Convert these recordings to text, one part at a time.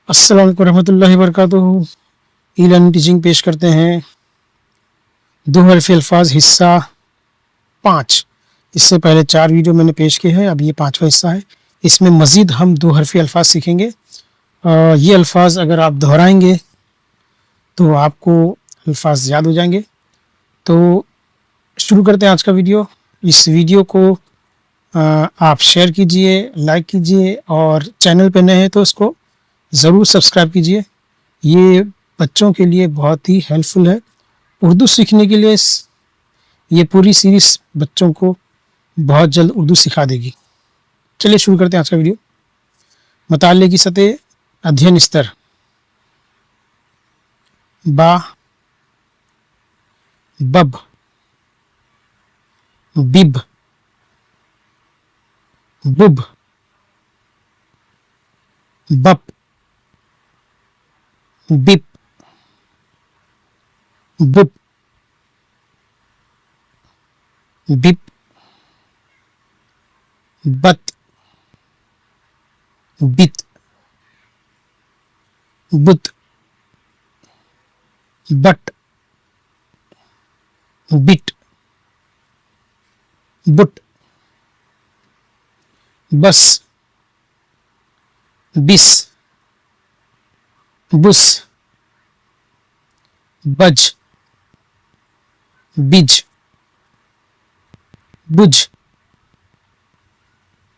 السلام علیکم ورحمۃ اللہ وبرکاتہ۔ ای لرننگ ٹیچنگ پیش کرتے ہیں دو حرفی الفاظ حصہ 5۔ اس سے پہلے 4 ویڈیو میں نے پیش کیے ہیں، اب یہ 5واں حصہ ہے۔ اس میں مزید ہم 2 حرفی الفاظ سیکھیں گے۔ یہ الفاظ اگر آپ دہرائیں گے تو آپ کو الفاظ یاد ہو جائیں گے۔ تو شروع کرتے ہیں آج کا ویڈیو۔ اس ویڈیو کو آپ شیئر کیجئے، لائک کیجئے، اور چینل پہ نئے ہیں تو اس کو ضرور سبسکرائب کیجئے۔ یہ بچوں کے لیے بہت ہی ہیلپ فل ہے۔ اردو سیکھنے کے لیے یہ پوری سیریز بچوں کو بہت جلد اردو سکھا دے گی۔ چلیے شروع کرتے ہیں آج کا ویڈیو۔ مطالعے کی سطح ادھین استر: با، بب، بب، بب، بپ، بپ، بپ، بپ، بت، بت، بت، بٹ، بٹ، بٹ، بس، بس، بس، بج، بج، بج،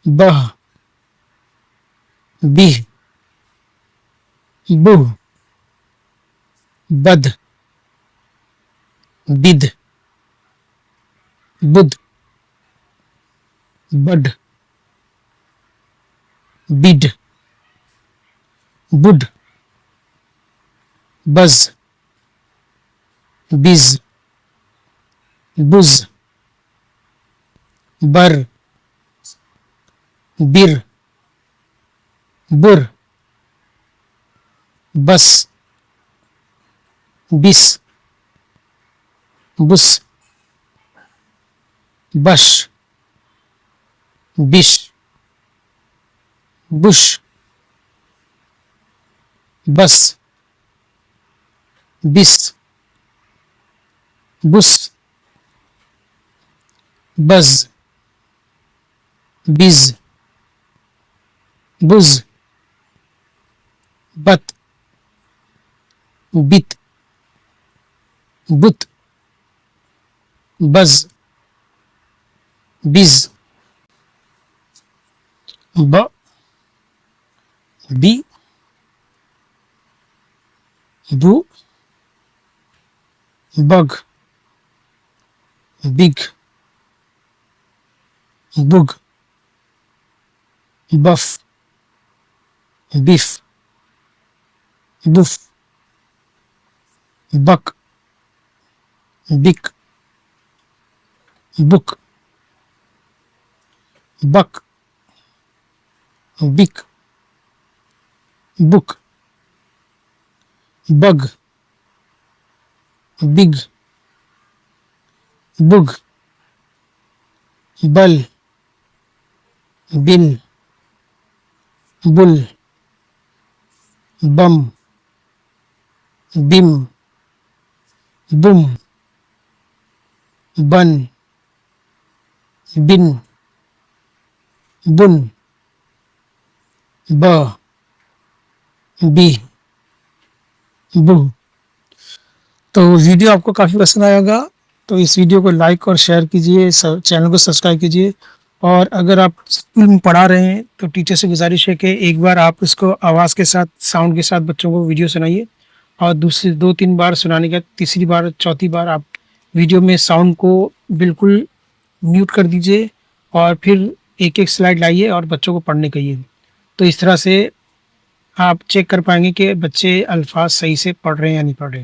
بہ، بہ، بہ، بد، بد، بد، بڈ، بڈ، بڈ، بز، بز، بز، بر، بر، بر، بس، بس، بس، بش، بش، بش، بس، بس، بس، بز، بز، بز، بت، بت، بت، بز، بز، ب، بی، بو، بگ، بگ، بگ، بف، بف، بف، بک، بک، بک، بک، بک، بک، بگ، بگ، بگ، بل، بل، بل، بم، بم، بم، بن، بن، بن، ب، بی، بو۔ تو ویڈیو آپ کو کافی پسند آیا ہوگا، تو اس ویڈیو کو لائک اور شیئر کیجئے، چینل کو سبسکرائب کیجئے، اور اگر آپ اسکول میں پڑھا رہے ہیں تو ٹیچر سے گزارش ہے کہ ایک بار آپ اس کو آواز کے ساتھ، ساؤنڈ کے ساتھ بچوں کو ویڈیو سنائیے، اور دوسری 2-3 بار سنانے کے، تیسری بار، چوتھی بار آپ ویڈیو میں ساؤنڈ کو بالکل میوٹ کر دیجئے، اور پھر ایک ایک سلائیڈ لائیے اور بچوں کو پڑھنے کہیے۔ تو اس طرح سے آپ چیک کر پائیں گے کہ بچے الفاظ صحیح سے پڑھ رہے ہیں یا نہیں پڑھ رہے۔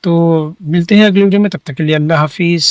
تو ملتے ہیں اگلے ویڈیو میں، تب تک کے لیے اللہ حافظ۔